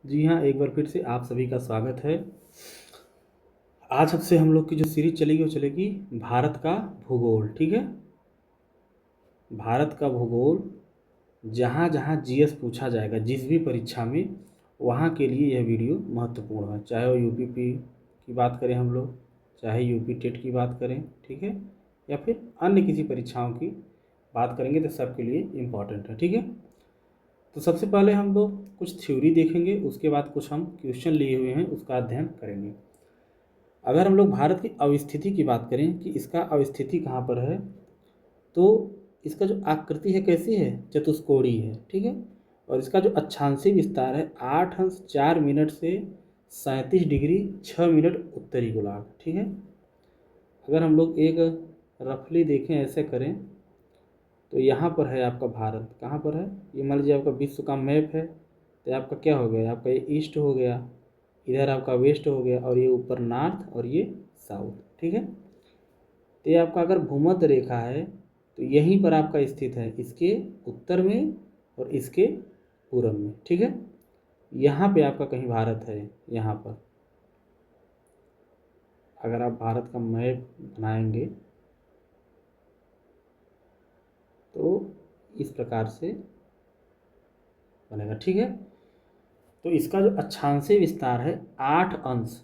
जी हाँ, एक बार फिर से आप सभी का स्वागत है। आज से हम लोग की जो सीरीज चलेगी वो चलेगी भारत का भूगोल। ठीक है, भारत का भूगोल जहाँ जहाँ जीएस पूछा जाएगा जिस भी परीक्षा में, वहाँ के लिए यह वीडियो महत्वपूर्ण है। चाहे वो यूपी की बात करें हम लोग, चाहे यूपी टेट की बात करें, ठीक है, या फिर अन्य किसी परीक्षाओं की बात करेंगे तो सबके लिए इम्पॉर्टेंट है। ठीक है, तो सबसे पहले हम लोग कुछ थ्योरी देखेंगे, उसके बाद कुछ हम क्वेश्चन लिए हुए हैं उसका अध्ययन करेंगे। अगर हम लोग भारत की अवस्थिति की बात करें कि इसका अवस्थिति कहाँ पर है, तो इसका जो आकृति है कैसी है, चतुष्कोणीय है। ठीक है, और इसका जो अक्षांशीय विस्तार है 8 अंश 4 मिनट से 37 डिग्री 6 मिनट उत्तरी गोलार्ध। ठीक है, अगर हम लोग एक रफली देखें, ऐसे करें तो यहाँ पर है आपका भारत। कहाँ पर है ये, मान लीजिए आपका विश्व का मैप है, तो आपका क्या हो गया, आपका ये ईस्ट हो गया, इधर आपका वेस्ट हो गया, और ये ऊपर नॉर्थ और ये साउथ। ठीक है, तो ये आपका अगर भूमध्य रेखा है तो यहीं पर आपका स्थित है, इसके उत्तर में और इसके पूर्व में। ठीक है, यहाँ पे आपका कहीं भारत है। यहाँ पर अगर आप भारत का मैप बनाएंगे तो इस प्रकार से बनेगा। ठीक है, तो इसका जो अक्षांशीय विस्तार है 8 अंश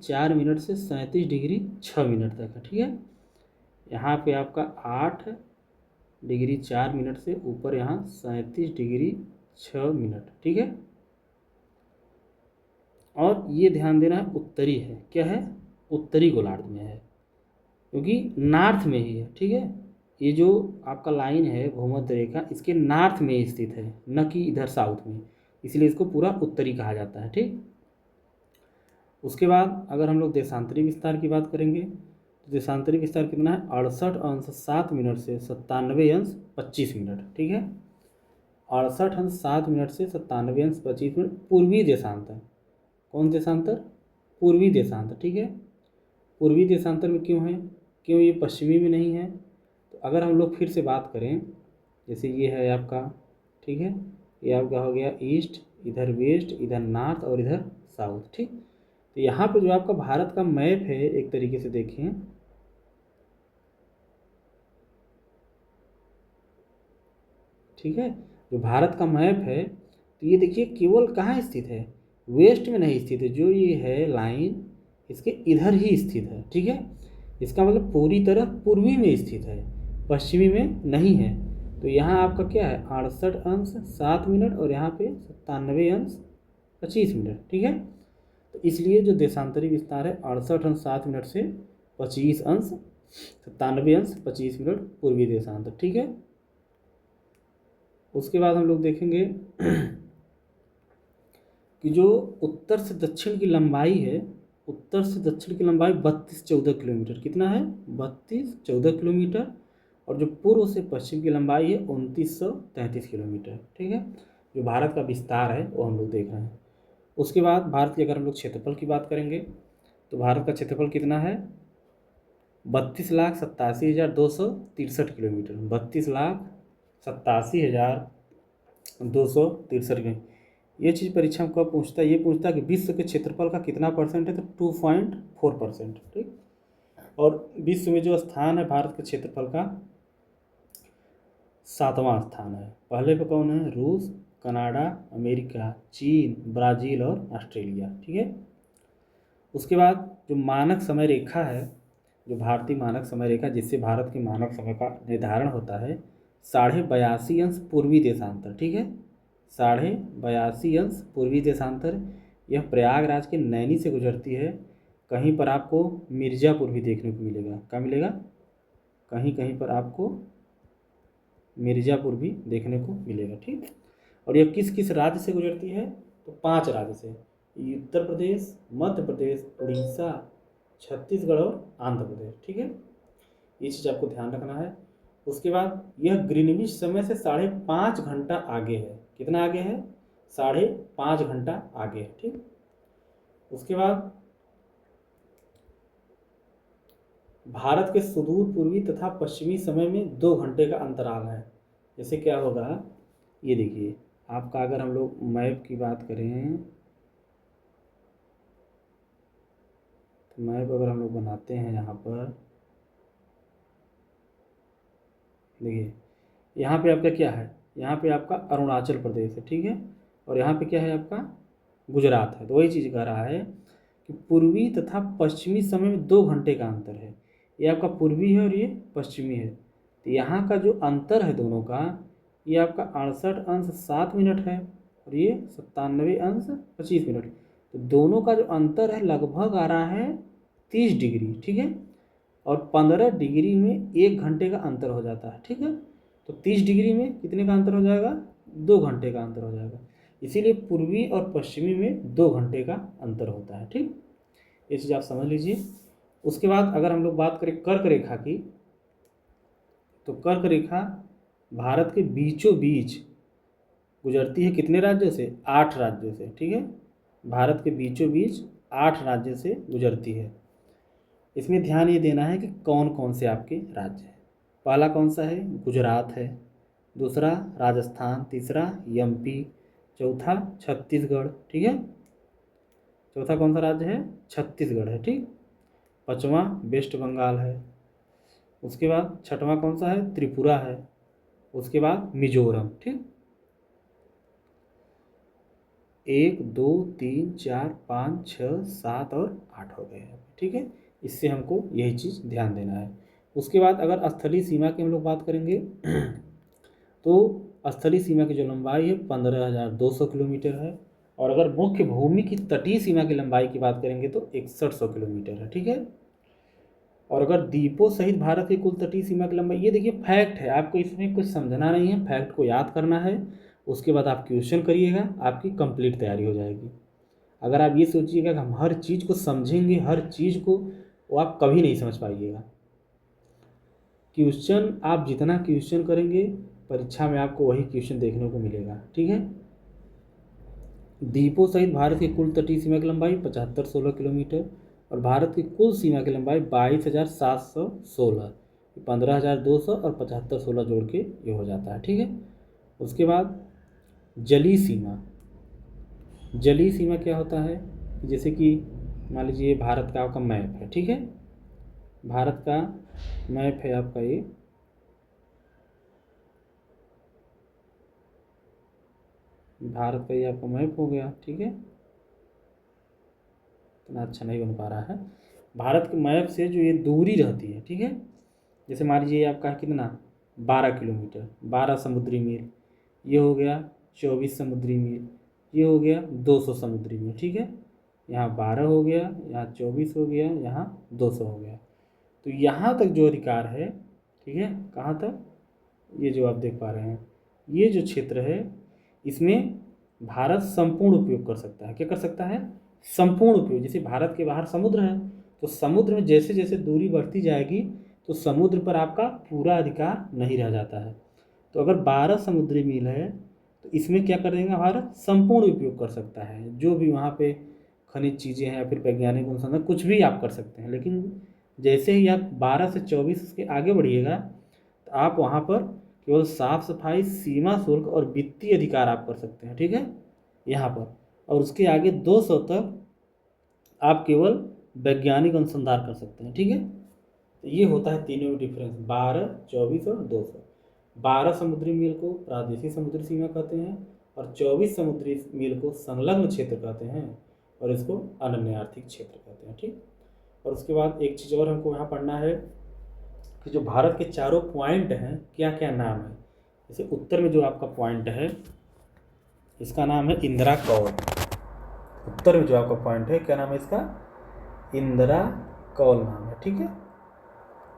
4 मिनट से 37 डिग्री 6 मिनट तक है। ठीक है, यहाँ पे आपका 8 डिग्री 4 मिनट से ऊपर यहाँ 37 डिग्री 6 मिनट। ठीक है, और ये ध्यान देना है उत्तरी है, क्या है, उत्तरी गोलार्ध में है, क्योंकि नॉर्थ में ही है। ठीक है, ये जो आपका लाइन है भूमध्य रेखा, इसके नॉर्थ में स्थित है, न कि इधर साउथ में, इसलिए इसको पूरा उत्तरी कहा जाता है। ठीक, उसके बाद अगर हम लोग देशांतरी विस्तार की बात करेंगे तो देशांतरी विस्तार कितना है, 68 अंश 7 मिनट से 97 अंश 25 मिनट। ठीक है, 68 अंश 7 मिनट से 97 अंश 25 मिनट पूर्वी देशांतर। कौन देशांतर, पूर्वी देशांतर। ठीक है, पूर्वी देशांतर में क्यों है, क्यों ये पश्चिमी में नहीं है। तो अगर हम लोग फिर से बात करें, जैसे ये है आपका, ठीक है, ये आपका हो गया ईस्ट, इधर वेस्ट, इधर नॉर्थ और इधर साउथ। ठीक, तो यहाँ पे जो आपका भारत का मैप है, एक तरीके से देखें, ठीक है, जो भारत का मैप है तो ये देखिए केवल कहाँ स्थित है, वेस्ट में नहीं स्थित है, जो ये है लाइन इसके इधर ही स्थित है। ठीक है, इसका मतलब पूरी तरह पूर्वी में स्थित है, पश्चिमी में नहीं है। तो यहाँ आपका क्या है, 68 अंश 7 मिनट और यहाँ पे 97 अंश 25 मिनट। ठीक है, तो इसलिए जो देशांतरी विस्तार है 68 अंश 7 मिनट से 25 अंश 97 अंश 25 मिनट पूर्वी देशांतर। ठीक है, उसके बाद हम लोग देखेंगे कि जो उत्तर से दक्षिण की लंबाई है, उत्तर से दक्षिण की लंबाई 32-14 किलोमीटर। कितना है, 32-14 किलोमीटर। और जो पूर्व से पश्चिम की लंबाई है 2933 किलोमीटर। ठीक है, जो भारत का विस्तार है वो हम लोग देख रहे हैं। उसके बाद भारत की अगर हम लोग क्षेत्रफल की बात करेंगे तो भारत का क्षेत्रफल कितना है, 32,87,263 किलोमीटर। 32,87,263। ये चीज़ परीक्षा में कब पूछता है, ये पूछता है कि विश्व के क्षेत्रफल का कितना परसेंट है, तो 2.4%। ठीक, और विश्व में जो स्थान है भारत के क्षेत्रफल का 7वां स्थान है। पहले पे कौन है, रूस, कनाडा, अमेरिका, चीन, ब्राज़ील और ऑस्ट्रेलिया। ठीक है, उसके बाद जो मानक समय रेखा है, जो भारतीय मानक समय रेखा जिससे भारत के मानक समय का निर्धारण होता है, 82.5 अंश पूर्वी देशांतर। ठीक है, 82.5 अंश पूर्वी देशांतर। यह प्रयागराज के नैनी से गुजरती है। कहीं पर आपको मिर्ज़ापुर भी देखने को मिलेगा, क्या मिलेगा, कहीं कहीं पर आपको मिर्ज़ापुर भी देखने को मिलेगा। ठीक, और यह किस किस राज्य से गुजरती है, तो 5 राज्य से, उत्तर प्रदेश, मध्य प्रदेश, उड़ीसा, छत्तीसगढ़ और आंध्र प्रदेश। ठीक है, ये चीज़ आपको ध्यान रखना है। उसके बाद यह ग्रीनविच समय से 5.5 घंटा आगे है। कितना आगे है, 5.5 घंटा आगे है। ठीक, उसके बाद भारत के सुदूर पूर्वी तथा पश्चिमी समय में 2 घंटे का अंतराल है। जैसे क्या होगा, ये देखिए आपका अगर हम लोग मैप की बात करें तो मैप अगर हम लोग बनाते हैं यहाँ पर, देखिए यहाँ पे आपका क्या है, यहाँ पे आपका अरुणाचल प्रदेश है, ठीक है, और यहाँ पे क्या है आपका गुजरात है। तो वही चीज़ कह रहा है कि पूर्वी तथा पश्चिमी समय में 2 घंटे का अंतर है। ये आपका पूर्वी है और ये पश्चिमी है। तो यहाँ का जो अंतर है दोनों का, ये आपका 68 अंश 7 मिनट है और ये 97 अंश 25 मिनट। तो दोनों का जो अंतर है लगभग आ रहा है 30 डिग्री, ठीक है, और 15 डिग्री में 1 घंटे का अंतर हो जाता है, ठीक है। तो 30 डिग्री में कितने का अंतर हो जाएगा, 2 घंटे का अंतर हो जाएगा। इसीलिए पूर्वी और पश्चिमी में 2 घंटे का अंतर होता है, ठीक। ये चीज़ आप समझ लीजिए। उसके बाद अगर हम लोग बात करें कर्क रेखा की, तो कर्क रेखा भारत के बीचों बीच गुजरती है कितने राज्यों से, 8 राज्यों से, ठीक है। भारत के बीचों बीच 8 राज्यों से गुजरती है। इसमें ध्यान ये देना है कि कौन कौन से आपके राज्य हैं। पहला कौन सा है, गुजरात है, दूसरा राजस्थान, तीसरा एमपी, चौथा छत्तीसगढ़, ठीक है। चौथा कौन सा राज्य है, छत्तीसगढ़ है, ठीक। पांचवा वेस्ट बंगाल है। उसके बाद छठवां कौन सा है, त्रिपुरा है। उसके बाद मिजोरम, ठीक। 1 2 3 4 5 6 7 और 8 हो गए हैं, ठीक है। इससे हमको यही चीज़ ध्यान देना है। उसके बाद अगर स्थलीय सीमा की हम लोग बात करेंगे तो स्थलीय सीमा की जो लंबाई है 15,200 किलोमीटर है, और अगर मुख्य भूमि की तटीय सीमा की लंबाई की बात करेंगे तो 6100 किलोमीटर है, ठीक है। और अगर द्वीपों सहित भारत की कुल तटीय सीमा की लंबाई, ये देखिए फैक्ट है, आपको इसमें कुछ समझना नहीं है, फैक्ट को याद करना है। उसके बाद आप क्वेश्चन करिएगा, आपकी कंप्लीट तैयारी हो जाएगी। अगर आप ये सोचिएगा कि हम हर चीज़ को समझेंगे, हर चीज़ को, वो आप कभी नहीं समझ पाइएगा। क्वेश्चन आप जितना क्वेश्चन करेंगे परीक्षा में आपको वही क्वेश्चन देखने को मिलेगा, ठीक है। द्वीपों सहित भारत की कुल तटीय सीमा की लंबाई 7516 किलोमीटर, और भारत की कुल सीमा की लंबाई 22,716, 15,200 और 7516 जोड़ के ये हो जाता है, ठीक है। उसके बाद जलीय सीमा। जलीय सीमा क्या होता है, जैसे कि मान लीजिए भारत का आपका मैप है, ठीक है। भारत का मैप है आपका ये, भारत का ये आपका मैप हो गया, ठीक है। इतना अच्छा नहीं बन पा रहा है। भारत के मैप से जो ये दूरी रहती है, ठीक है, जैसे मान लीजिए आपका कितना 12 किलोमीटर, 12 समुद्री मील, ये हो गया 24 समुद्री मील, ये हो गया 200 समुद्री मील, ठीक है। यहाँ 12 हो गया, यहाँ 24 हो गया, यहाँ 200 हो गया। तो यहाँ तक जो अधिकार है, ठीक है, कहाँ तक, ये जो आप देख पा रहे हैं, ये जो क्षेत्र है, इसमें भारत संपूर्ण उपयोग कर सकता है। क्या कर सकता है, संपूर्ण उपयोग। जैसे भारत के बाहर समुद्र है, तो समुद्र में जैसे जैसे दूरी बढ़ती जाएगी तो समुद्र पर आपका पूरा अधिकार नहीं रह जाता है। तो अगर 12 समुद्री मील है तो इसमें क्या कर देगा, भारत संपूर्ण उपयोग कर सकता है। जो भी वहाँ पे खनिज चीज़ें हैं या फिर वैज्ञानिक अनुसंधान कुछ भी आप कर सकते हैं। लेकिन जैसे ही आप 12 से 24 के आगे बढ़िएगा तो आप वहाँ पर केवल साफ सफाई, सीमा शुल्क और वित्तीय अधिकार आप कर सकते हैं, ठीक है, यहाँ पर। और उसके आगे 200 तक आप केवल वैज्ञानिक अनुसंधान कर सकते हैं, ठीक है। तो ये होता है तीनों में डिफरेंस, 12, 24 और 200। 12 समुद्री मील को प्रादेशिक समुद्री सीमा कहते हैं, और 24 समुद्री मील को संलग्न क्षेत्र कहते हैं, और इसको अनन्य आर्थिक क्षेत्र कहते हैं, ठीक। और उसके बाद एक चीज़ और हमको यहाँ पढ़ना है कि जो भारत के चारों पॉइंट हैं क्या क्या नाम है। जैसे उत्तर में जो आपका पॉइंट है इसका नाम है इंदिरा कौल। उत्तर में जो आपका पॉइंट है क्या नाम है इसका, इंदिरा कौल नाम है, ठीक है,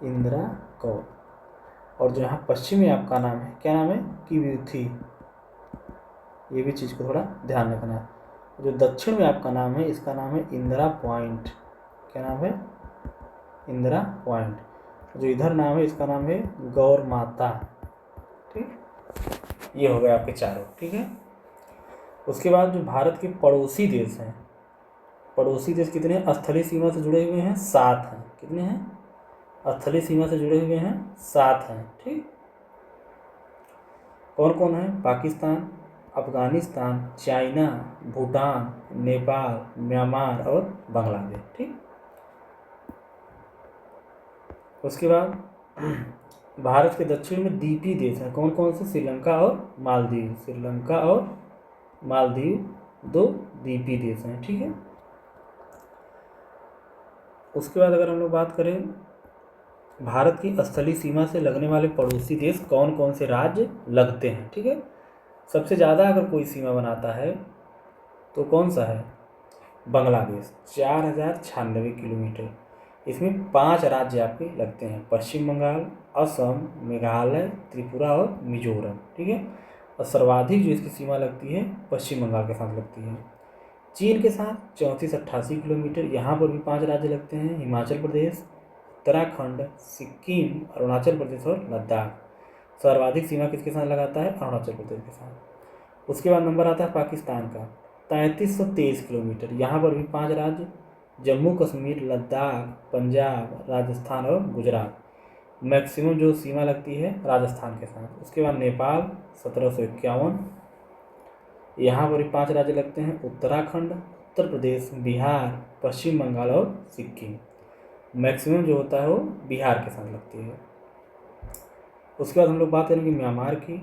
इंदिरा कौल। और जो यहाँ पश्चिम में आपका नाम है क्या नाम है, किव्यूथी। ये भी चीज़ को थोड़ा ध्यान रखना है। जो दक्षिण में आपका नाम है इसका नाम है इंदिरा पॉइंट। क्या नाम है, इंदिरा पॉइंट। जो इधर नाम है इसका नाम है गौर माता, ठीक। ये हो गए आपके चारों, ठीक है। उसके बाद जो भारत के पड़ोसी देश हैं, पड़ोसी देश कितने हैं, स्थलीय सीमा से जुड़े हुए हैं 7 हैं। कितने हैं, स्थलीय सीमा से जुड़े हुए हैं 7 हैं, ठीक। कौन कौन है, पाकिस्तान, अफगानिस्तान, चाइना, भूटान, नेपाल, म्यांमार और बांग्लादेश। ठीक, उसके बाद भारत के दक्षिण में द्वीपीय देश हैं कौन कौन से? श्रीलंका और मालदीव। श्रीलंका और मालदीव 2 द्वीपीय देश हैं। ठीक है, उसके बाद अगर हम लोग बात करें भारत की स्थलीय सीमा से लगने वाले पड़ोसी देश कौन कौन से राज्य लगते हैं। ठीक है, सबसे ज़्यादा अगर कोई सीमा बनाता है तो कौन सा है? बांग्लादेश, 4096 किलोमीटर। इसमें 5 राज्य आपके लगते हैं, पश्चिम बंगाल, असम, मेघालय, त्रिपुरा और मिजोरम। ठीक है, और सर्वाधिक जो इसकी सीमा लगती है पश्चिम बंगाल के साथ लगती है। चीन के साथ 3488 किलोमीटर, यहाँ पर भी 5 राज्य लगते हैं, हिमाचल प्रदेश, उत्तराखंड, सिक्किम, अरुणाचल प्रदेश और लद्दाख। सर्वाधिक सीमा किसके साथ लगाता है? अरुणाचल प्रदेश के साथ। उसके बाद नंबर आता है पाकिस्तान का, 3323 किलोमीटर, यहाँ पर भी 5 राज्य, जम्मू कश्मीर, लद्दाख, पंजाब, राजस्थान और गुजरात। मैक्सिमम जो सीमा लगती है राजस्थान के साथ। उसके बाद नेपाल 1751, यहाँ पर भी 5 राज्य लगते हैं, उत्तराखंड, उत्तर प्रदेश, बिहार, पश्चिम बंगाल और सिक्किम। मैक्सिमम जो होता है वो बिहार के साथ लगती है। उसके बाद हम लोग बात करेंगे म्यांमार की,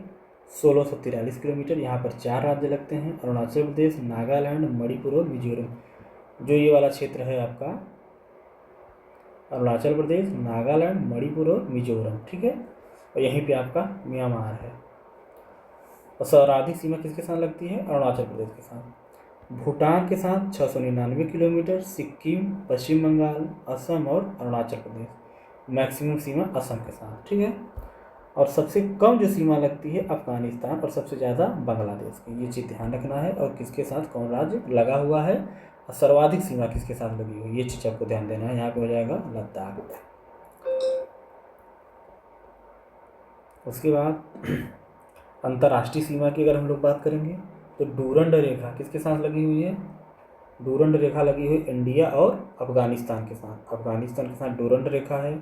1643 किलोमीटर, यहाँ पर 4 राज्य लगते हैं, अरुणाचल प्रदेश, नागालैंड, मणिपुर और मिजोरम। जो ये वाला क्षेत्र है आपका अरुणाचल प्रदेश, नागालैंड, मणिपुर और मिजोरम। ठीक है, और यहीं पे आपका म्यांमार है। और सर्वाधिक सीमा किसके साथ लगती है? अरुणाचल प्रदेश के साथ। भूटान के साथ 699 किलोमीटर, सिक्किम, पश्चिम बंगाल, असम और अरुणाचल प्रदेश। मैक्सिमम सीमा असम के साथ। ठीक है, और सबसे कम जो सीमा लगती है अफगानिस्तान और सबसे ज़्यादा बांग्लादेश की। ये चीज़ ध्यान रखना है, और किसके साथ कौन राज्य लगा हुआ है और सर्वाधिक सीमा किसके साथ लगी हुई है, ये चीज़ आपको ध्यान देना है। यहाँ पे हो जाएगा लद्दाख। उसके बाद अंतर्राष्ट्रीय सीमा की अगर हम लोग बात करेंगे तो डूरंड रेखा किसके साथ लगी हुई है? डूरंड रेखा लगी हुई इंडिया और अफगानिस्तान के साथ। अफगानिस्तान के साथ डूरंड रेखा है,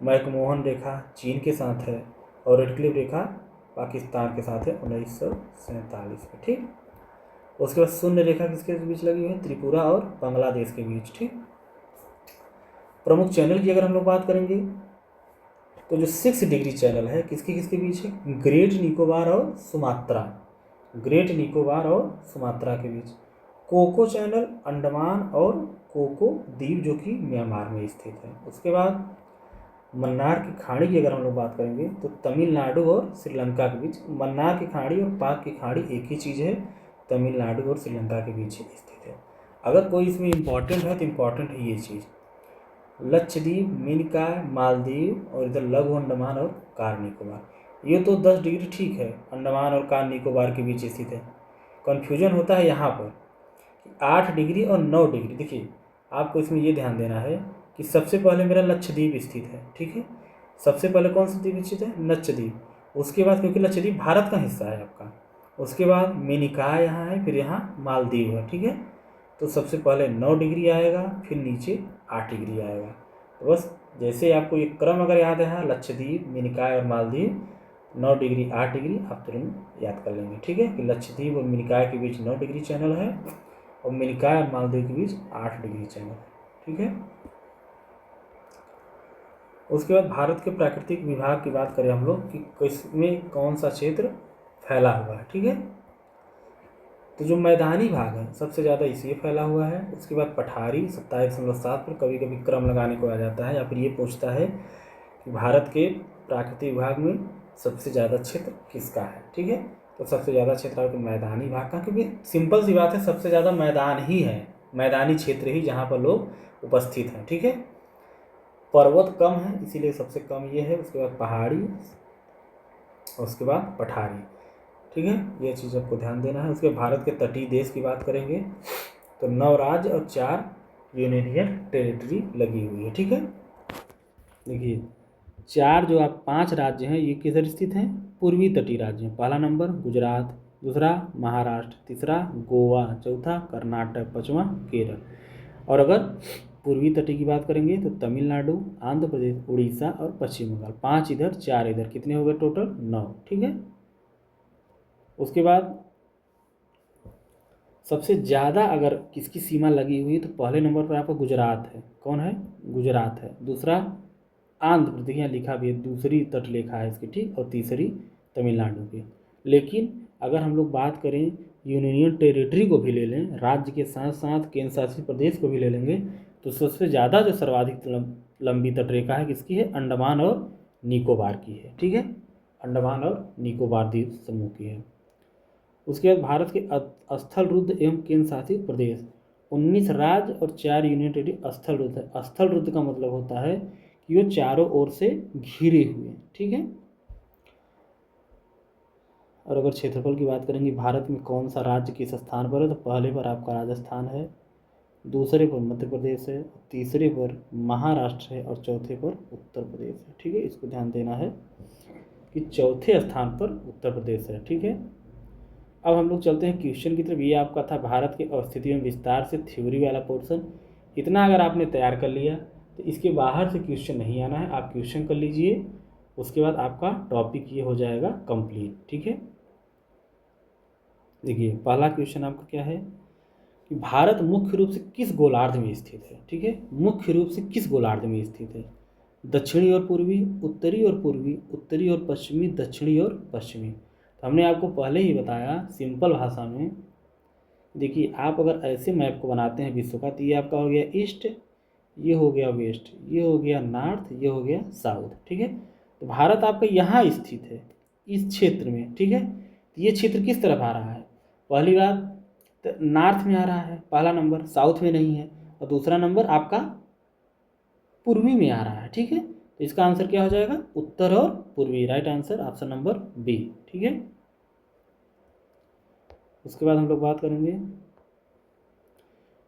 मैकमोहन रेखा चीन के साथ है, और रेड क्लिफ रेखा पाकिस्तान के साथ है 1947 में। ठीक, उसके बाद शून्य रेखा किसके बीच लगी हुई है? त्रिपुरा और बांग्लादेश के बीच। ठीक, प्रमुख चैनल की अगर हम लोग बात करेंगे तो जो 6 डिग्री चैनल है किसके किसके बीच है? ग्रेट निकोबार और सुमात्रा, ग्रेट निकोबार और सुमात्रा के बीच। कोको चैनल अंडमान और कोको द्वीप जो कि म्यांमार में स्थित है। उसके बाद मन्नार की खाड़ी की अगर हम लोग बात करेंगे तो तमिलनाडु और श्रीलंका के बीच। मन्नार की खाड़ी और पाक की खाड़ी एक ही चीज़ है, तमिलनाडु और श्रीलंका के बीच स्थित है। अगर कोई इसमें इम्पॉर्टेंट है तो इम्पॉर्टेंट है ये चीज़, लक्षद्वीप, मिनिकॉय, मालदीव और इधर लघु अंडमान और कार निकोबार। ये तो 10 डिग्री ठीक है, अंडमान और कार निकोबार के बीच स्थित है। कन्फ्यूजन होता है यहाँ पर कि 8 डिग्री और 9 डिग्री। देखिए आपको इसमें ये ध्यान देना है कि सबसे पहले मेरा लक्षद्वीप स्थित है। ठीक है, सबसे पहले कौन सा द्वीप स्थित है? लक्षद्वीप। उसके बाद क्योंकि लक्षद्वीप भारत का हिस्सा है आपका, उसके बाद मिनिकॉय यहाँ है, फिर यहाँ मालदीव है। ठीक है, तो सबसे पहले 9 डिग्री आएगा, फिर नीचे 8 डिग्री आएगा। तो बस जैसे आपको ये क्रम अगर याद है, लक्षद्वीप, मिनिकॉय और मालदीव, 9 डिग्री 8 डिग्री आप तुरंत याद कर लेंगे। ठीक है, कि लक्षद्वीप और मिनिकॉय के बीच 9 डिग्री चैनल है और मिनिकॉय और मालदीव के बीच 8 डिग्री चैनल है। ठीक है, उसके बाद भारत के प्राकृतिक विभाग की बात करें हम लोग कि किसमें कौन सा क्षेत्र फैला हुआ है। ठीक है, तो जो मैदानी भाग है सबसे ज़्यादा इसलिए फैला हुआ है। उसके बाद पठारी 27.7 पर, कभी कभी क्रम लगाने को आ जाता है या फिर ये पूछता है कि भारत के प्राकृतिक विभाग में सबसे ज़्यादा क्षेत्र किसका है। ठीक है, तो सबसे ज़्यादा क्षेत्र आपके मैदानी भाग का, क्योंकि सिंपल सी बात है सबसे ज़्यादा मैदान ही है, मैदानी क्षेत्र ही जहाँ पर लोग उपस्थित हैं। ठीक है, पर्वत कम है इसीलिए सबसे कम ये है। उसके बाद पहाड़ी, उसके बाद पठारी। ठीक है, ये चीज़ आपको ध्यान देना है। उसके भारत के तटीय देश की बात करेंगे तो 9 राज्य और 4 यूनियन टेरिटरी लगी हुई है। ठीक है, देखिए 4 जो आप 5 राज्य हैं ये किधर स्थित हैं? पूर्वी तटीय राज्य हैं। पहला नंबर गुजरात, दूसरा महाराष्ट्र, तीसरा गोवा, चौथा कर्नाटक, पाँचवां केरल। और अगर पूर्वी तटीय की बात करेंगे तो तमिलनाडु, आंध्र प्रदेश, उड़ीसा और पश्चिम बंगाल। 5 इधर 4 इधर, कितने हो गए टोटल? 9। ठीक है, उसके बाद सबसे ज़्यादा अगर किसकी सीमा लगी हुई है तो पहले नंबर पर आपका गुजरात है। कौन है? गुजरात है। दूसरा आंध्र प्रदेश, यहाँ लिखा भी है, दूसरी तटरेखा है इसकी, ठीक। और तीसरी तमिलनाडु की। लेकिन अगर हम लोग बात करें यूनियन टेरिटरी को भी ले लें, राज्य के साथ साथ केंद्र शासित प्रदेश को भी ले लेंगे, तो सबसे ज़्यादा जो सर्वाधिक लंबी तटरेखा है किसकी है? अंडमान और निकोबार की है, ठीक है। अंडमान और निकोबार द्वीप समूह की है। उसके बाद भारत के स्थल रुद्ध एवं केंद्र शासित प्रदेश 19 राज्य और 4 यूनियन टेरिटरी स्थल रुद्ध है। स्थल रुद्ध का मतलब होता है कि वो चारों ओर से घिरे हुए, ठीक है। और अगर क्षेत्रफल की बात करेंगे भारत में कौन सा राज्य किस स्थान पर है, तो पहले पर आपका राजस्थान है, दूसरे पर मध्य प्रदेश है, तीसरे पर महाराष्ट्र है और चौथे पर उत्तर प्रदेश है, ठीक है। इसको ध्यान देना है कि चौथे स्थान पर उत्तर प्रदेश है, ठीक है। अब हम लोग चलते हैं क्वेश्चन की तरफ। ये आपका था भारत के अवस्थिति में विस्तार से थ्योरी वाला पोर्शन। इतना अगर आपने तैयार कर लिया तो इसके बाहर से क्वेश्चन नहीं आना है, आप क्वेश्चन कर लीजिए, उसके बाद आपका टॉपिक ये हो जाएगा कंप्लीट, ठीक है। देखिए पहला क्वेश्चन आपका क्या है कि भारत मुख्य रूप से किस गोलार्ध में स्थित है, ठीक है। मुख्य रूप से किस गोलार्ध में स्थित है? दक्षिणी और पूर्वी, उत्तरी और पूर्वी, उत्तरी और पश्चिमी, दक्षिणी और पश्चिमी। तो हमने आपको पहले ही बताया सिंपल भाषा में। देखिए आप अगर ऐसे मैप को बनाते हैं विश्व का, तो ये आपका हो गया ईस्ट, ये हो गया वेस्ट, ये हो गया नॉर्थ, ये हो गया साउथ, ठीक है। तो भारत आपका यहाँ स्थित है इस क्षेत्र में, ठीक है। तो ये क्षेत्र किस तरफ आ रहा है? पहली बात तो नॉर्थ में आ रहा है, पहला नंबर, साउथ में नहीं है। और दूसरा नंबर आपका पूर्वी में आ रहा है, ठीक है। तो इसका आंसर क्या हो जाएगा? उत्तर और पूर्वी। Right answer option number B, ठीक है। उसके बाद हम लोग बात करेंगे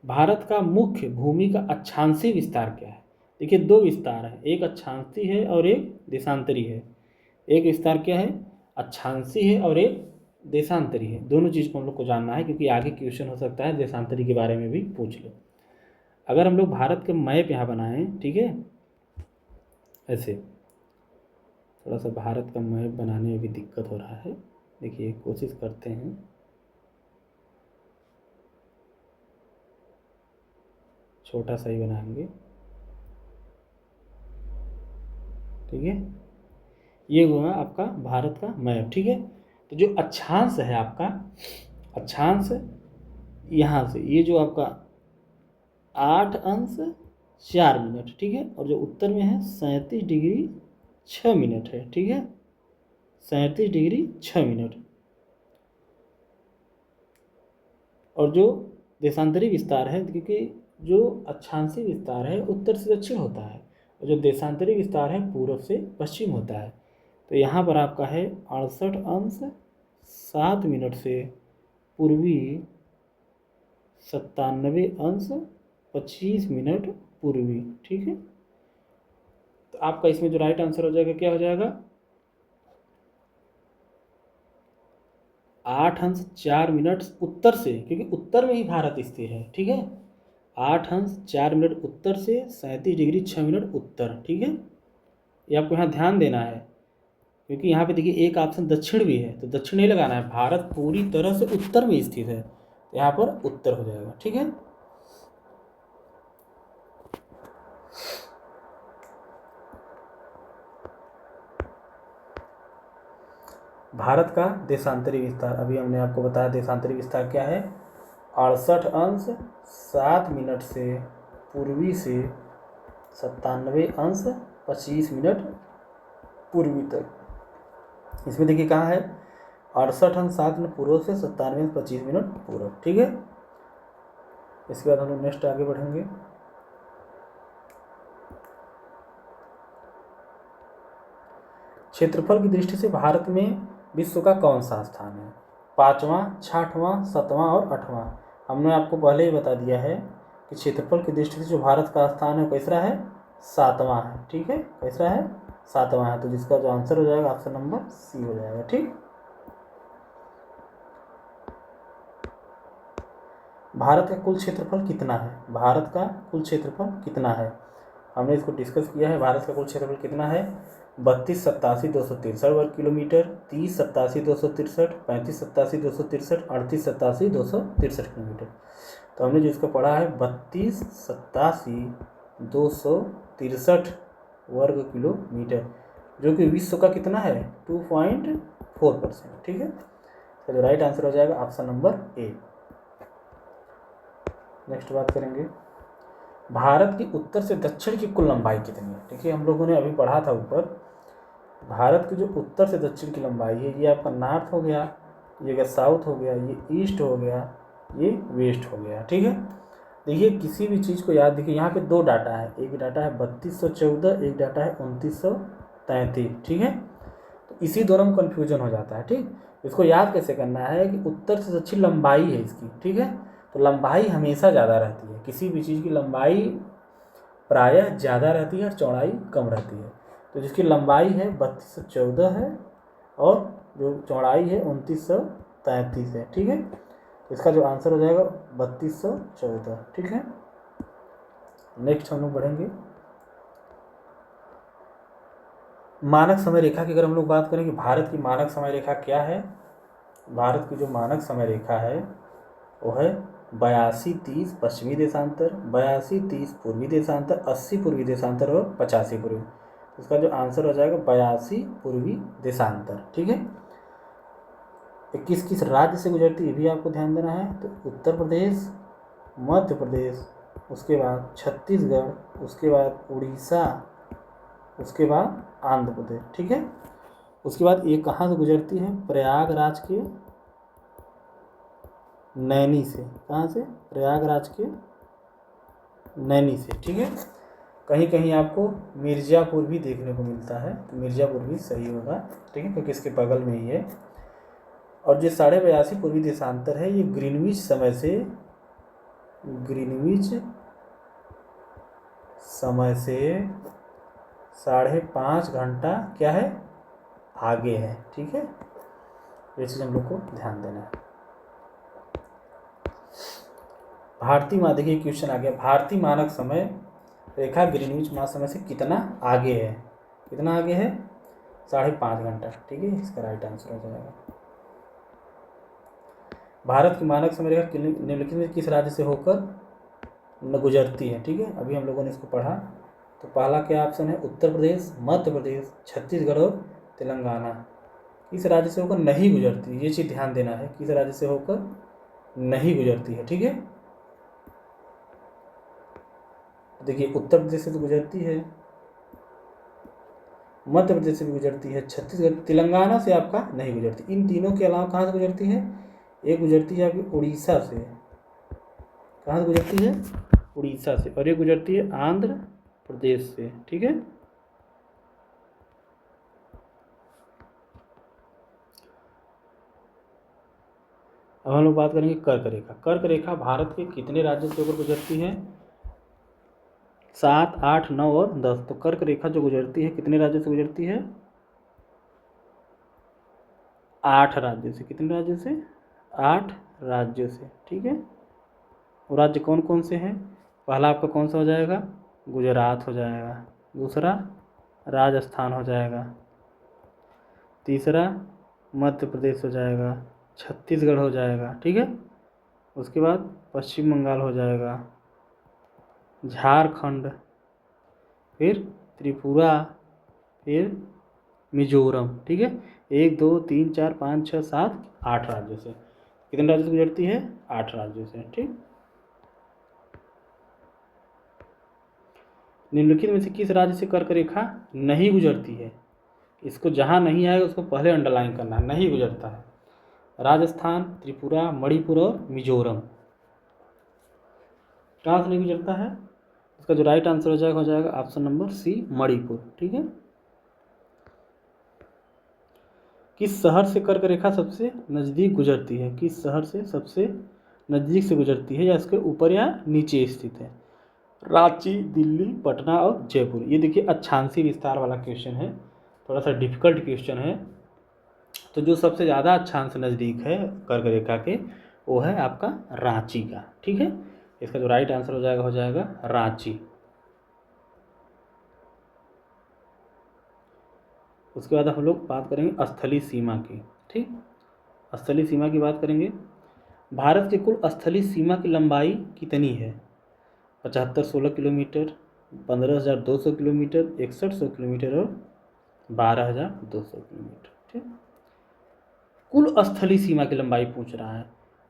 भारत का मुख्य भूमि का अक्षांशीय विस्तार क्या है। देखिए दो विस्तार है, एक अक्षांशीय है और एक देशांतरी है। एक विस्तार क्या है? अक्षांशीय है और एक देशांतरी है। दोनों चीज़ को हम लोग को जानना है, क्योंकि आगे क्वेश्चन हो सकता है देशांतरी के बारे में भी पूछ ले। अगर हम लोग भारत के मैप यहाँ बनाएं, ठीक है, ऐसे थोड़ा सा भारत का मैप बनाने में भी दिक्कत हो रहा है। देखिए कोशिश करते हैं, छोटा सा ही बनाएंगे, ठीक है। ये हुआ आपका भारत का मैप, ठीक है। तो जो अक्षांश है आपका, अक्षांश यहाँ से ये जो आपका 8 अंश 4 मिनट, ठीक है। और जो उत्तर में है 37 डिग्री 6 मिनट है, ठीक है। 37 डिग्री 6 मिनट। और जो देशांतरी विस्तार है, क्योंकि जो अक्षांशीय विस्तार है उत्तर से दक्षिण होता है, और जो देशांतरी विस्तार है पूर्व से पश्चिम होता है। तो यहाँ पर आपका है 68 अंश 7 मिनट से पूर्वी, 97 अंश 25 मिनट पूर्वी, ठीक है। तो आपका इसमें जो राइट आंसर हो जाएगा क्या हो जाएगा? 8 अंश 4 मिनट उत्तर से, क्योंकि उत्तर में ही भारत स्थित है, ठीक है। 8 अंश 4 मिनट उत्तर से, 37 डिग्री 6 मिनट उत्तर, ठीक है। ये आपको यहाँ ध्यान देना है, क्योंकि यहाँ पे देखिए एक ऑप्शन दक्षिण भी है, तो दक्षिण नहीं लगाना है, भारत पूरी तरह से उत्तर में स्थित है, तो यहाँ पर उत्तर हो जाएगा, ठीक है। भारत का देशांतरी विस्तार, अभी हमने आपको बताया देशांतरी विस्तार क्या है। 68 अंश 7 मिनट से पूर्वी से 97 अंश 25 मिनट पूर्वी तक। इसमें देखिए कहाँ है? 68 अंश 7 मिनट पूर्व से 97 अंश 25 मिनट पूर्व, ठीक है। इसके बाद हम लोग नेक्स्ट आगे बढ़ेंगे। क्षेत्रफल की दृष्टि से भारत में विश्व का कौन सा स्थान है? 5वां, 6वां, 7वां और 8वां। हमने आपको पहले ही बता दिया है कि क्षेत्रफल की दृष्टि से जो भारत का स्थान है कैसा है? 7वां है, ठीक है। कैसा है? 7वां है। तो जिसका जो आंसर हो जाएगा ऑप्शन नंबर सी हो जाएगा, ठीक। भारत का कुल क्षेत्रफल कितना है? भारत का कुल क्षेत्रफल कितना है? हमने इसको डिस्कस किया है। भारत का कुल क्षेत्रफल कितना है? 32,87,263 वर्ग किलोमीटर, 30,87,263, 35,87,263, 38,87,263 किलोमीटर। तो हमने जो इसको पढ़ा है 32,87,263 वर्ग किलोमीटर, जो कि विश्व का कितना है? 2.4%। ठीक है, तो राइट आंसर हो जाएगा ऑप्शन नंबर ए। नेक्स्ट बात करेंगे, भारत की उत्तर से दक्षिण की कुल लंबाई कितनी है? देखिए, हम लोगों ने अभी पढ़ा था ऊपर, भारत की जो उत्तर से दक्षिण की लंबाई है, ये आपका नॉर्थ हो गया, ये अगर साउथ हो गया, ये ईस्ट हो गया, ये वेस्ट हो गया। ठीक है, देखिए किसी भी चीज़ को याद, देखिए यहाँ पे दो डाटा है, एक डाटा है 3214, एक डाटा है 2933। ठीक है, तो इसी दोनों में कन्फ्यूजन हो जाता है। ठीक, इसको याद कैसे करना है कि उत्तर से दक्षिण लंबाई है इसकी। ठीक है, तो लंबाई हमेशा ज़्यादा रहती है, किसी भी चीज़ की लंबाई प्रायः ज़्यादा रहती है और चौड़ाई कम रहती है। तो जिसकी लंबाई है 3214 है और जो चौड़ाई है 2933 है। ठीक है, इसका जो आंसर हो जाएगा 3214। ठीक है, नेक्स्ट हम लोग बढ़ेंगे, मानक समय रेखा की अगर हम लोग बात करें कि भारत की मानक समय रेखा क्या है, भारत की जो मानक समय रेखा है वो है 82-30 पश्चिमी देशांतर, 82-30 पूर्वी देशांतर, 80 पूर्वी देशांतर और 85 पूर्वी। इसका जो आंसर हो जाएगा 82 पूर्वी देशांतर। ठीक है, किस किस राज्य से गुजरती है ये भी आपको ध्यान देना है। तो उत्तर प्रदेश, मध्य प्रदेश, उसके बाद छत्तीसगढ़, उसके बाद उड़ीसा, उसके बाद आंध्र प्रदेश। ठीक है, उसके बाद ये कहाँ से गुजरती है? प्रयागराज के नैनी से। कहाँ से? प्रयागराज के नैनी से। ठीक है, कहीं कहीं आपको मिर्ज़ापुर भी देखने को मिलता है, तो मिर्ज़ापुर भी सही होगा। ठीक है, क्योंकि इसके बगल में ही है। और जो 82.5 पूर्वी देशांतर है, ये ग्रीनविच समय से 5.5 घंटा क्या है? आगे है। ठीक है, ये चीज़ हम लोग को ध्यान देना है। भारतीय देखिए क्वेश्चन आ गया, भारतीय मानक समय रेखा ग्रीनविच मान समय से कितना आगे है? कितना आगे है? 5.5 घंटा। ठीक है, इसका राइट आंसर हो जाएगा। भारत की मानक समय रेखा निम्नलिखित में किस राज्य से होकर गुजरती है? ठीक है, अभी हम लोगों ने इसको पढ़ा। तो पहला क्या ऑप्शन है? उत्तर प्रदेश, मध्य प्रदेश, छत्तीसगढ़ और तेलंगाना। किस राज्य से होकर नहीं गुजरती, ये चीज़ ध्यान देना है, किस राज्य से होकर नहीं गुजरती है। ठीक है, देखिए उत्तर प्रदेश से तो गुजरती है, मध्य प्रदेश से भी गुजरती है, छत्तीसगढ़, तेलंगाना से आपका नहीं गुजरती। इन तीनों के अलावा कहाँ से गुजरती है? एक गुजरती है आपकी उड़ीसा से। कहाँ से गुजरती है? उड़ीसा से। और ये गुजरती है आंध्र प्रदेश से। ठीक है, अब हम लोग बात करेंगे कर्क रेखा। कर्क रेखा भारत के कितने राज्यों से होकर गुजरती है? 7, 8, 9 और 10। तो कर्क रेखा जो गुजरती है कितने राज्यों से गुजरती है? 8 राज्यों से। कितने राज्यों से? 8 राज्यों से। ठीक है, वो राज्य कौन कौन से हैं? पहला आपका कौन सा हो जाएगा? गुजरात हो जाएगा, दूसरा राजस्थान हो जाएगा, तीसरा मध्य प्रदेश हो जाएगा, छत्तीसगढ़ हो जाएगा। ठीक है, उसके बाद पश्चिम बंगाल हो जाएगा, झारखंड, फिर त्रिपुरा, फिर मिजोरम। ठीक है, 1, 2, 3, 4, 5, 6, 7, 8 राज्यों से। कितने राज्यों से गुजरती है? 8 राज्यों से। ठीक, निम्नलिखित में से किस राज्य से कर्क रेखा नहीं गुजरती है? इसको जहाँ नहीं आएगा उसको पहले अंडरलाइन करना है, नहीं गुजरता है। राजस्थान, त्रिपुरा, मणिपुर और मिजोरम। कहाँ से नहीं गुजरता है? इसका जो राइट आंसर हो जाएगा ऑप्शन नंबर सी, मणिपुर। ठीक है, किस शहर से कर्क रेखा सबसे नज़दीक गुजरती है? किस शहर से सबसे नज़दीक से गुजरती है, या इसके ऊपर या नीचे स्थित है? रांची, दिल्ली, पटना और जयपुर। ये देखिए अक्षांशीय विस्तार वाला क्वेश्चन है, थोड़ा सा डिफिकल्ट क्वेश्चन है। तो जो सबसे ज़्यादा अक्षांश नज़दीक है कर्क रेखा के, वो है आपका रांची का। ठीक है, इसका जो राइट आंसर हो जाएगा रांची। उसके बाद हम लोग बात करेंगे स्थलीय सीमा की। ठीक, स्थलीय सीमा की बात करेंगे। भारत की कुल स्थलीय सीमा की लंबाई कितनी है? 7516 किलोमीटर, 15200 किलोमीटर, 6100 किलोमीटर और 12200 किलोमीटर। ठीक, कुल स्थलीय सीमा की लंबाई पूछ रहा है,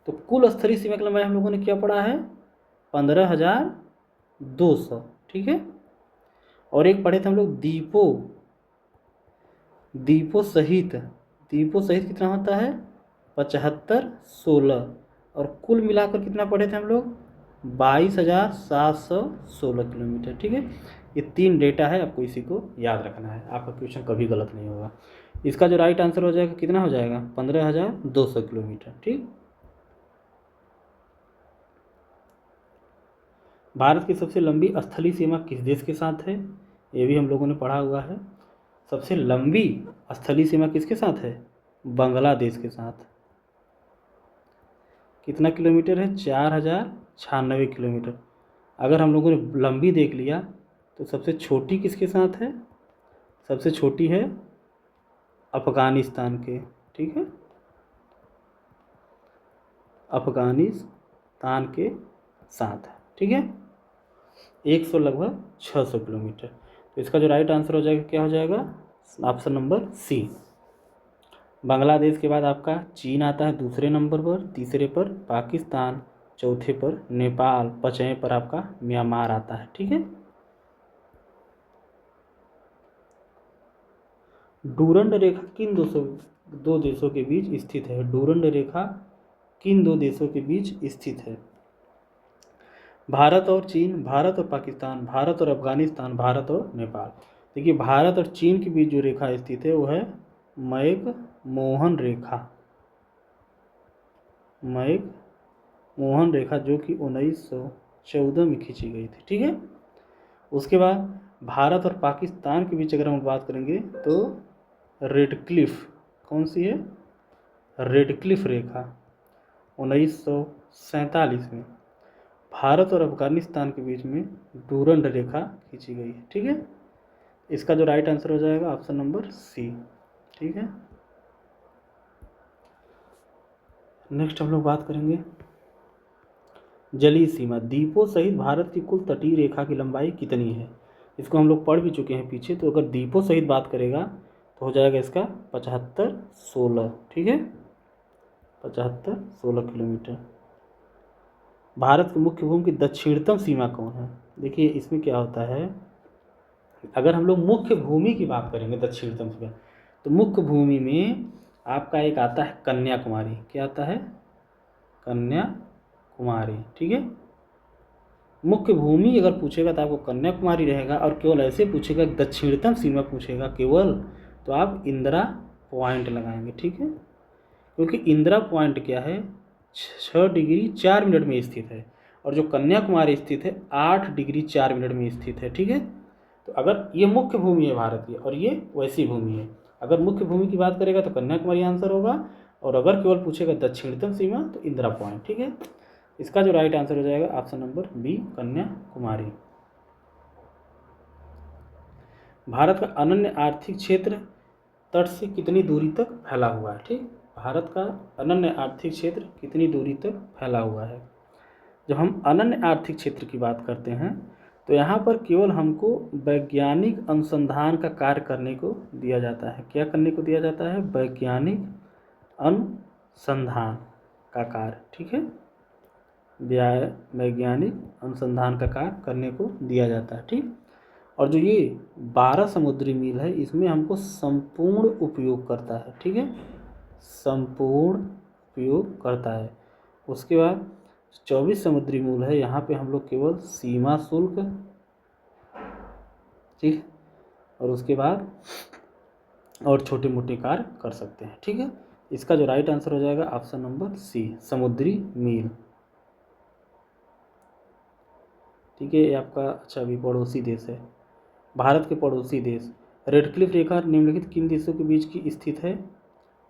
तो कुल स्थलीय सीमा की लंबाई हम लोगों ने क्या पढ़ा है? 15200। ठीक है, और एक पढ़े थे हम लोग द्वीपों सहित कितना होता है? 7516। और कुल मिलाकर कितना पढ़े थे हम लोग? 22,716 किलोमीटर। ठीक है, ये 3 डेटा है, आपको इसी को याद रखना है, आपका क्वेश्चन कभी गलत नहीं होगा। इसका जो राइट आंसर हो जाएगा कितना हो जाएगा? 15,200 किलोमीटर। ठीक, भारत की सबसे लंबी स्थलीय सीमा किस देश के साथ है? ये भी हम लोगों ने पढ़ा हुआ है। सबसे लंबी स्थलीय सीमा किसके साथ है? बांग्लादेश के साथ। कितना किलोमीटर है? 4096 किलोमीटर। अगर हम लोगों ने लंबी देख लिया तो सबसे छोटी किसके साथ है? सबसे छोटी है अफगानिस्तान के। ठीक है, अफगानिस्तान के साथ। ठीक है, 100 लगभग 600 किलोमीटर। तो इसका जो राइट आंसर हो जाएगा क्या हो जाएगा? Option number C. बांग्लादेश के बाद आपका चीन आता है दूसरे नंबर पर, तीसरे पर पाकिस्तान, चौथे पर नेपाल, पांचवें पर आपका म्यांमार आता है। ठीक है, डूरंड रेखा किन दो देशों के बीच स्थित है? डूरंड रेखा किन 2 देशों के बीच स्थित है? भारत और चीन, भारत और पाकिस्तान, भारत और अफगानिस्तान, भारत और नेपाल। देखिए, भारत और चीन के बीच जो रेखा स्थित है वो है मैक-मोहन रेखा। मैक-मोहन रेखा जो कि 1914 में खींची गई थी। ठीक है, उसके बाद भारत और पाकिस्तान के बीच अगर हम बात करेंगे तो रेडक्लिफ, कौन सी है? रेडक्लिफ रेखा 1947 में। भारत और अफगानिस्तान के बीच में डूरंड रेखा खींची गई है। ठीक है, इसका जो राइट आंसर हो जाएगा ऑप्शन नंबर सी। ठीक है, नेक्स्ट हम लोग बात करेंगे जलीय सीमा। द्वीपों सहित भारत की कुल तटीय रेखा की लंबाई कितनी है? इसको हम लोग पढ़ भी चुके हैं पीछे, तो अगर द्वीपों सहित बात करेगा तो हो जाएगा इसका 7516। ठीक है, 7516 किलोमीटर। भारत की मुख्य भूमि की दक्षिणतम सीमा कौन है? देखिए, इसमें क्या होता है, अगर हम लोग मुख्य भूमि की बात करेंगे दक्षिणतम सीमा, तो मुख्य भूमि में आपका एक आता है कन्याकुमारी। क्या आता है? कन्याकुमारी। ठीक है, मुख्य भूमि अगर पूछेगा तो आपको कन्याकुमारी रहेगा, और केवल ऐसे पूछेगा दक्षिणतम सीमा पूछेगा केवल, तो आप इंदिरा पॉइंट लगाएंगे। ठीक है, क्योंकि इंदिरा पॉइंट क्या है? 6 डिग्री 4 मिनट में स्थित है, और जो कन्याकुमारी स्थित है 8 डिग्री 4 मिनट में स्थित है। ठीक है, तो अगर ये मुख्य भूमि है भारत की और ये वैसी भूमि है, अगर मुख्य भूमि की बात करेगा तो कन्याकुमारी आंसर होगा, और अगर केवल पूछेगा दक्षिणतम सीमा तो इंदिरा पॉइंट। ठीक है, इसका जो राइट आंसर हो जाएगा option number B, Kanyakumari. Bharat का अनन्य आर्थिक क्षेत्र तट से कितनी दूरी तक फैला हुआ है? ठीक, भारत का अनन्य आर्थिक क्षेत्र कितनी दूरी तक फैला हुआ है? जब हम अनन्य आर्थिक क्षेत्र की बात करते हैं तो यहाँ पर केवल हमको वैज्ञानिक अनुसंधान का कार्य करने को दिया जाता है। क्या करने को दिया जाता है? वैज्ञानिक अनुसंधान का कार्य। ठीक है, वैज्ञानिक अनुसंधान का कार्य करने को दिया जाता है। ठीक, और जो ये 12 समुद्री मील है इसमें हमको संपूर्ण उपयोग करता है। ठीक है, संपूर्ण उपयोग करता है। उसके बाद 24 समुद्री मूल है, यहाँ पे हम लोग केवल सीमा शुल्क, ठीक, और उसके बाद और छोटे मोटे कार्य कर सकते हैं। ठीक है, इसका जो राइट आंसर हो जाएगा ऑप्शन नंबर सी, समुद्री मील। ठीक है, ये आपका अच्छा अभी पड़ोसी देश है, भारत के पड़ोसी देश। रेडक्लिफ रेखा निम्नलिखित किन देशों के बीच की स्थित है?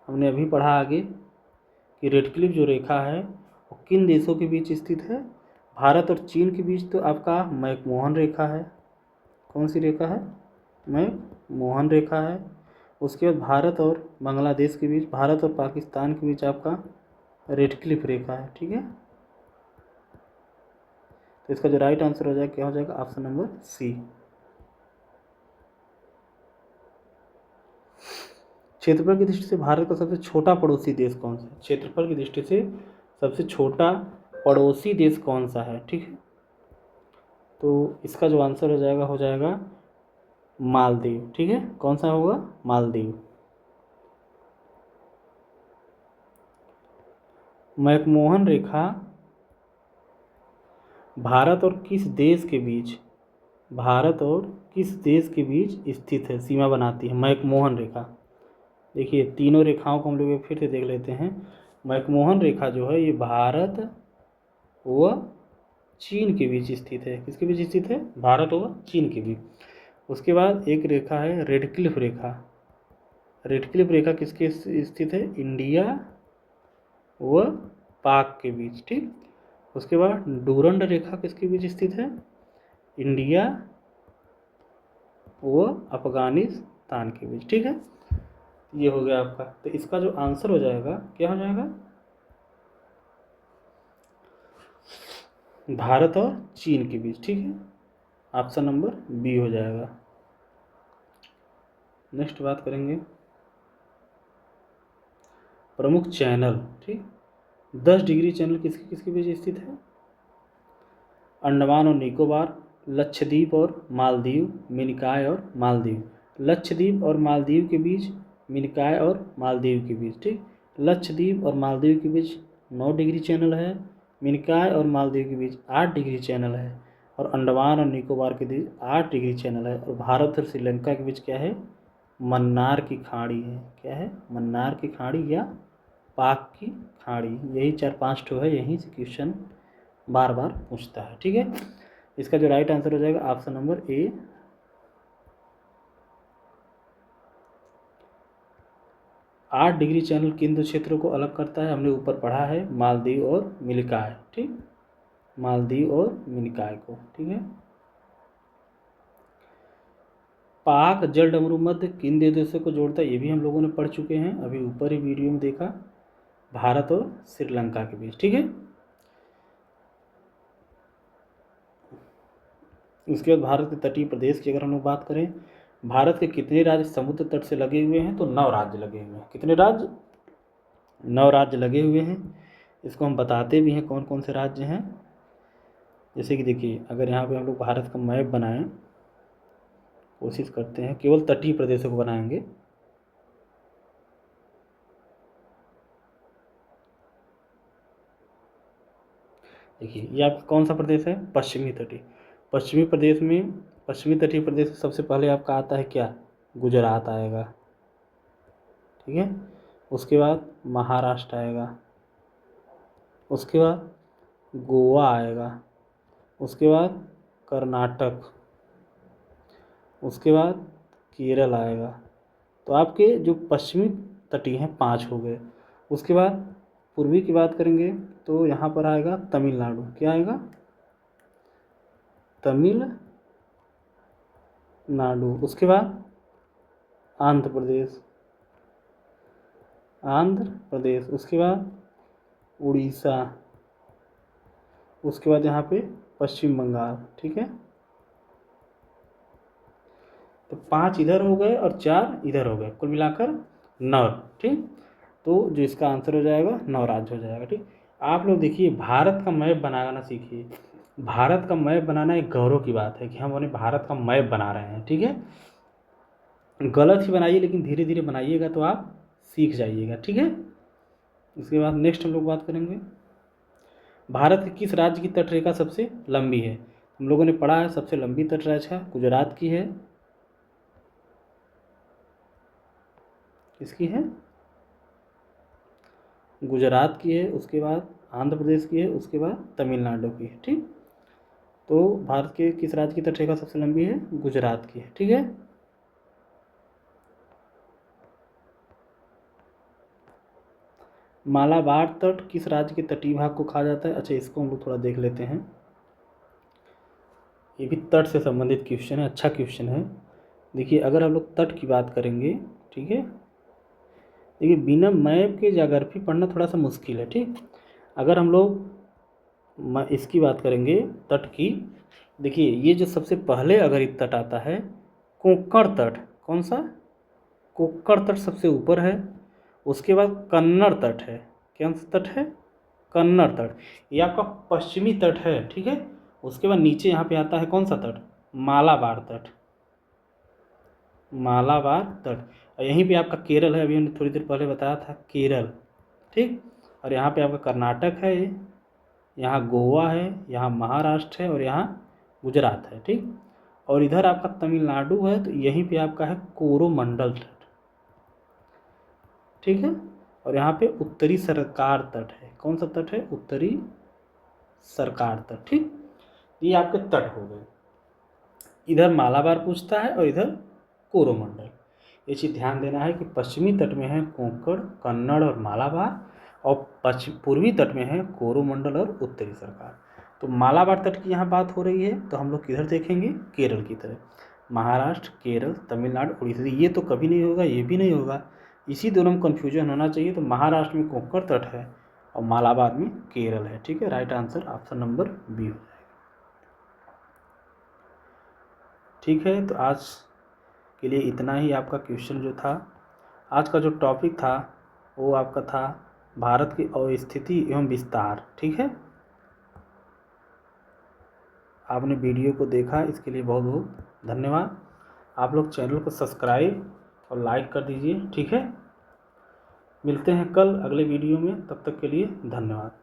हमने अभी पढ़ा आगे कि रेडक्लिफ जो रेखा है वो किन देशों के बीच स्थित है? भारत और चीन के बीच तो आपका मैक-मोहन रेखा है। कौन सी रेखा है? मैक-मोहन रेखा है। उसके बाद भारत और बांग्लादेश के बीच, भारत और पाकिस्तान के बीच आपका रेड क्लिफ रेखा है, ठीक है। तो इसका जो राइट आंसर हो जाएगा क्या हो जाएगा, ऑप्शन नंबर सी। क्षेत्रफल की दृष्टि से भारत का सबसे छोटा पड़ोसी देश कौन सा है? क्षेत्रफल की दृष्टि से सबसे छोटा पड़ोसी देश कौन सा है, ठीक है। तो इसका जो आंसर हो जाएगा मालदीव, ठीक है। कौन सा होगा, मालदीव। मैकमोहन रेखा भारत और किस देश के बीच, भारत और किस देश के बीच स्थित है, सीमा बनाती है मैकमोहन रेखा। देखिए तीनों रेखाओं को हम लोग फिर से देख लेते हैं। मैकमोहन रेखा जो है ये भारत व चीन के बीच स्थित है। किसके बीच स्थित है, भारत व चीन के बीच। उसके बाद एक रेखा है रेड क्लिफ रेखा। रेड क्लिफ रेखा किसके स्थित है, इंडिया व पाक के बीच, ठीक। उसके बाद डूरंड रेखा किसके बीच स्थित है, इंडिया व अफगानिस्तान के बीच, ठीक है। ये हो गया आपका। तो इसका जो आंसर हो जाएगा क्या हो जाएगा, भारत और चीन के बीच, ठीक है। ऑप्शन नंबर बी हो जाएगा। नेक्स्ट बात करेंगे प्रमुख चैनल, ठीक। 10 डिग्री चैनल किसके किसके बीच स्थित है, अंडमान और निकोबार, लक्षद्वीप और मालदीव, मिनिकॉय और मालदीव। लक्षद्वीप और मालदीव के बीच, मिनिकॉय और मालदीव के बीच, ठीक। लक्षद्वीप और मालदीव के बीच 9 डिग्री चैनल है, मिनिकॉय और मालदीव के बीच 8 डिग्री चैनल है, और अंडमान और निकोबार के बीच 8 डिग्री चैनल है, और भारत और श्रीलंका के बीच क्या है, मन्नार की खाड़ी है। क्या है, मन्नार की खाड़ी या पाक की खाड़ी। यही 4-5 ठो है, यहीं से क्वेश्चन बार बार पूछता है, ठीक है। इसका जो राइट आंसर हो जाएगा option number A. 8 degree channel किन दो क्षेत्रों को अलग करता है, हमने ऊपर पढ़ा है, मालदीव और मिनिकॉय, ठीक। मालदीव और मिनिकॉय को, ठीक है। पाक जलडमरू मध्य किन दो देशों को जोड़ता है, ये भी हम लोगों ने पढ़ चुके हैं, अभी ऊपर ही वीडियो में देखा, भारत और श्रीलंका के बीच, ठीक है। उसके बाद भारत के तटीय प्रदेश की अगर हम लोग बात करें, भारत के कितने राज्य समुद्र तट से लगे हुए हैं, तो 9 राज्य लगे हुए हैं। कितने राज्य, 9 राज्य लगे हुए हैं। इसको हम बताते भी हैं कौन कौन से राज्य हैं। जैसे कि देखिए अगर यहाँ पे हम लोग भारत का मैप बनाएं, कोशिश करते हैं केवल तटीय प्रदेशों को बनाएंगे। देखिए ये आपका कौन सा प्रदेश है, पश्चिमी तटीय। पश्चिमी प्रदेश में, पश्चिमी तटीय प्रदेश में सबसे पहले आपका आता है क्या, गुजरात आएगा, ठीक है। उसके बाद महाराष्ट्र आएगा, उसके बाद गोवा आएगा, उसके बाद कर्नाटक, उसके बाद केरल आएगा। तो आपके जो पश्चिमी तटीय हैं 5 हो गए। उसके बाद पूर्वी की बात करेंगे तो यहाँ पर आएगा तमिलनाडु। क्या आएगा, तमिलनाडु। उसके बाद आंध्र प्रदेश, आंध्र प्रदेश। उसके बाद उड़ीसा, उसके बाद यहाँ पे पश्चिम बंगाल, ठीक है। तो 5 इधर हो गए और 4 इधर हो गए, कुल मिलाकर 9, ठीक। तो जो इसका आंसर हो जाएगा 9 राज्य हो जाएगा, ठीक। आप लोग देखिए भारत का मैप बनाना सीखिए। भारत का मैप बनाना एक गौरव की बात है कि हम अपने भारत का मैप बना रहे हैं, ठीक है। गलत ही बनाइए लेकिन धीरे धीरे बनाइएगा तो आप सीख जाइएगा, ठीक है। उसके बाद नेक्स्ट हम लोग बात करेंगे भारत के किस राज्य की तटरेखा सबसे लंबी है। हम लोगों ने पढ़ा है सबसे लंबी तटरेखा गुजरात की है। किसकी है, गुजरात की है। उसके बाद आंध्र प्रदेश की है, उसके बाद तमिलनाडु की है, ठीक। तो भारत के किस राज्य की तटरेखा सबसे लंबी है, गुजरात की है, ठीक है। मालाबार तट किस राज्य के तटीय भाग को कहा जाता है। अच्छा इसको हम लोग थोड़ा देख लेते हैं, ये भी तट से संबंधित क्वेश्चन है, अच्छा क्वेश्चन है। देखिए अगर हम लोग तट की बात करेंगे ठीक है। देखिए बिना मैप के ज्योग्राफी पढ़ना थोड़ा सा मुश्किल है, ठीक। अगर हम लोग इसकी बात करेंगे तट की, देखिए ये जो सबसे पहले अगर एक तट आता है कोंकण तट, कौन सा, कोंकण तट सबसे ऊपर है। उसके बाद कन्नड़ तट है, कौन सा तट है, कन्नड़ तट, ये आपका पश्चिमी तट है, ठीक है। उसके बाद नीचे यहाँ पे आता है कौन सा तट, मालाबार तट, मालाबार तट। और यहीं पे आपका केरल है, अभी हमने थोड़ी देर पहले बताया था केरल, ठीक। और यहाँ पे आपका कर्नाटक है, यहाँ गोवा है, यहाँ महाराष्ट्र है और यहाँ गुजरात है, ठीक। और इधर आपका तमिलनाडु है, तो यहीं पे आपका है कोरोमंडल तट, ठीक है। और यहाँ पे उत्तरी सरकार तट है, कौन सा तट है, उत्तरी सरकार तट, ठीक। ये आपके तट हो गए। इधर मालाबार पूछता है और इधर कोरोमंडल। ये चीज़ ध्यान देना है कि पश्चिमी तट में है कोंकण, कन्नड़ और मालाबार, और पूर्वी तट में है कोरोमंडल और उत्तरी सरकार। तो मालाबार तट की यहाँ बात हो रही है, तो हम लोग किधर देखेंगे, केरल की तरफ। महाराष्ट्र, केरल, तमिलनाडु, उड़ीसा, ये तो कभी नहीं होगा, ये भी नहीं होगा, इसी दोनों में कन्फ्यूजन होना चाहिए। तो महाराष्ट्र में कोंकण तट है और मालाबार में केरल है, ठीक है। Right answer option number B हो जाएगा, ठीक है। तो आज के लिए इतना ही आपका क्वेश्चन जो था। आज का जो टॉपिक था वो आपका था भारत की अवस्थिति एवं विस्तार, ठीक है। आपने वीडियो को देखा, इसके लिए बहुत बहुत धन्यवाद। आप लोग चैनल को सब्सक्राइब और लाइक कर दीजिए, ठीक है। मिलते हैं कल अगले वीडियो में, तब तक के लिए धन्यवाद।